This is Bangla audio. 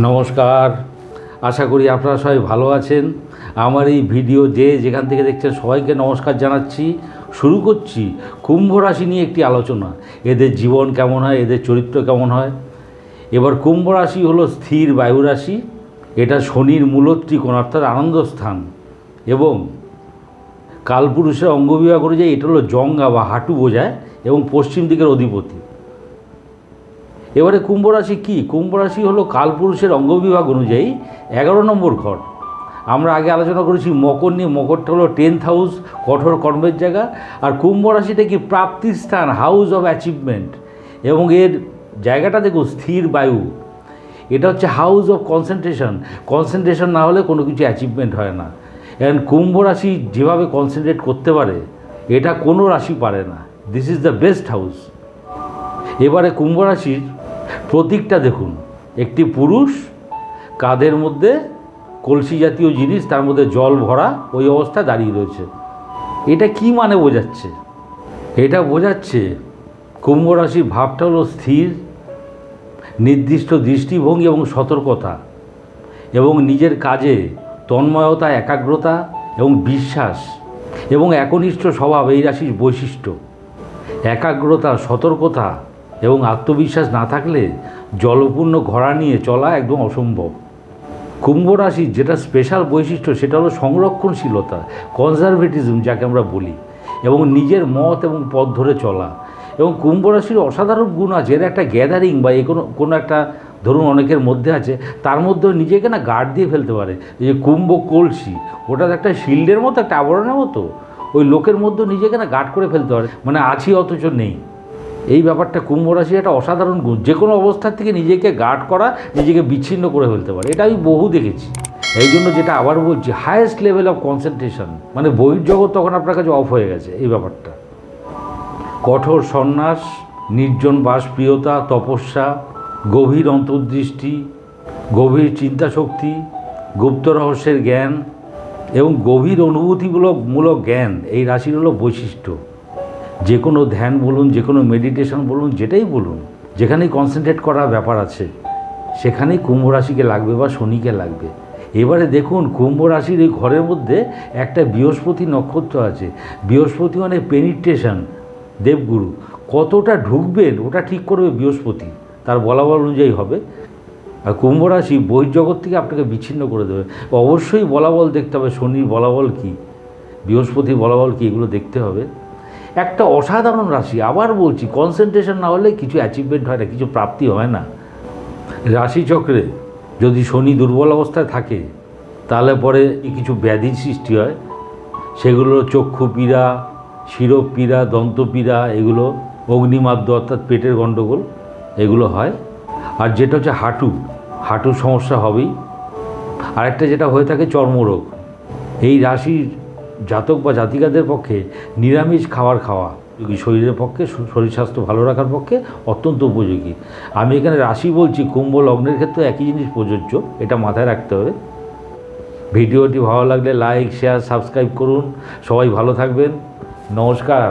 নমস্কার, আশা করি আপনারা সবাই ভালো আছেন। আমার এই ভিডিও যেখান থেকে দেখছেন সবাইকে নমস্কার জানাচ্ছি। শুরু করছি কুম্ভ রাশি নিয়ে একটি আলোচনা। এদের জীবন কেমন হয়, এদের চরিত্র কেমন হয়। এবার কুম্ভ রাশি হলো স্থির বায়ু রাশি। এটা শনির মূলত্রিকোণ অর্থাৎ আনন্দস্থান এবং কালপুরুষের অঙ্গবিভাগ অনুযায়ী এটা হলো জঙ্গা বা হাঁটু বোঝায় এবং পশ্চিম দিকের অধিপতি। এবারে কুম্ভ রাশি কী? কুম্ভ রাশি হলো কালপুরুষের অঙ্গবিভাগ অনুযায়ী 11 নম্বর ঘর। আমরা আগে আলোচনা করেছি মকর নিয়ে। মকরটা হলো 10th হাউস, কঠোর কর্মের জায়গা। আর কুম্ভ রাশিটা কি প্রাপ্তির স্থান, হাউস অফ অ্যাচিভমেন্ট। এবং এর জায়গাটা দেখুন স্থির বায়ু। এটা হচ্ছে হাউস অফ কনসেন্ট্রেশন। কনসেন্ট্রেশন না হলে কোনো কিছু অ্যাচিভমেন্ট হয় না। এখন কুম্ভ রাশি যেভাবে কনসেন্ট্রেট করতে পারে এটা কোনো রাশি পারে না। This is the best house. এবারে কুম্ভ রাশির প্রতীকটা দেখুন, একটি পুরুষ কাঁধের মধ্যে কলসি জাতীয় জিনিস, তার মধ্যে জল ভরা ওই অবস্থায় দাঁড়িয়ে রয়েছে। এটা কি মানে বোঝাচ্ছে? এটা বোঝাচ্ছে কুম্ভ রাশির ভাবটা হলো স্থির, নির্দিষ্ট দৃষ্টিভঙ্গি এবং সতর্কতা এবং নিজের কাজে তন্ময়তা, একাগ্রতা এবং বিশ্বাস এবং একনিষ্ঠ স্বভাব এই রাশির বৈশিষ্ট্য। একাগ্রতা, সতর্কতা এবং আত্মবিশ্বাস না থাকলে জলপূর্ণ ঘোড়া নিয়ে চলা একদম অসম্ভব। কুম্ভ রাশির যেটা স্পেশাল বৈশিষ্ট্য সেটা হলো সংরক্ষণশীলতা, কনজারভেটিজম যাকে আমরা বলি, এবং নিজের মত এবং পথ ধরে চলা। এবং কুম্ভ রাশির অসাধারণ গুণ আছে। এর একটা গ্যাদারিং বা কোনো একটা ধরুন অনেকের মধ্যে আছে, তার মধ্যেও নিজেকে না গার্ড দিয়ে ফেলতে পারে। এই যে কুম্ভ কলসি, ওটা একটা শিল্ডের মতো, একটা আবরণের মতো, ওই লোকের মধ্যেও নিজেকে না গার্ড করে ফেলতে পারে, মানে আছি অথচ নেই। এই ব্যাপারটা কুম্ভ রাশি একটা অসাধারণ গুণ। যে কোনো অবস্থার থেকে নিজেকে গার্ড করা, নিজেকে বিচ্ছিন্ন করে ফেলতে পারে। এটা আমি বহু দেখেছি। এই জন্য যেটা আবার বলছি, হায়েস্ট লেভেল অফ কনসেন্ট্রেশন, মানে বহির্জগৎ তখন আপনার কাছে অফ হয়ে গেছে। এই ব্যাপারটা কঠোর সন্ন্যাস, নির্জন বাসপ্রিয়তা, তপস্যা, গভীর অন্তর্দৃষ্টি, গভীর চিন্তাশক্তি, গুপ্ত রহস্যের জ্ঞান এবং গভীর অনুভূতিমূলক জ্ঞান এই রাশির হলো বৈশিষ্ট্য। যে কোনো ধ্যান বলুন, যে কোনো মেডিটেশন বলুন, যেটাই বলুন, যেখানেই কনসেন্ট্রেট করার ব্যাপার আছে সেখানেই কুম্ভ রাশিকে লাগবে বা শনিকে লাগবে। এবারে দেখুন কুম্ভ রাশির এই ঘরের মধ্যে একটা বৃহস্পতি নক্ষত্র আছে। বৃহস্পতি মানে পেনিট্রেশন, দেবগুরু। কতটা ঢুকবেন ওটা ঠিক করবে বৃহস্পতি, তার বলাবল অনুযায়ী হবে। আর কুম্ভ রাশি বহির্জগৎ থেকে আপনাকে বিচ্ছিন্ন করে দেবে। অবশ্যই বলাবল দেখতে হবে, শনির বলাবল কী, বৃহস্পতির বলাবল কী, এগুলো দেখতে হবে। একটা অসাধারণ রাশি। আবার বলছি, কনসেন্ট্রেশন না হলে কিছু অ্যাচিভমেন্ট হয় না, কিছু প্রাপ্তি হয় না। রাশিচক্রে যদি শনি দুর্বল অবস্থায় থাকে তাহলে পরে কিছু ব্যাধির সৃষ্টি হয়। সেগুলো চক্ষু পীড়া, শিরোপ পীড়া, দন্ত পীড়া, এগুলো অগ্নিমাদ্য অর্থাৎ পেটের গণ্ডগোল এগুলো হয়। আর যেটা হচ্ছে হাঁটুর সমস্যা হবেই। আরেকটা যেটা হয়ে থাকে চর্মরোগ। এই রাশির জাতক বা জাতিকাদের পক্ষে নিরামিষ খাওয়া শরীরের পক্ষে, শরীর স্বাস্থ্য ভালো রাখার পক্ষে অত্যন্ত উপযোগী। আমি এখানে রাশি বলছি, কুম্ভ লগ্নের ক্ষেত্রে একই জিনিস প্রযোজ্য, এটা মাথায় রাখতে হবে। ভিডিওটি ভালো লাগলে লাইক, শেয়ার, সাবস্ক্রাইব করুন। সবাই ভালো থাকবেন। নমস্কার।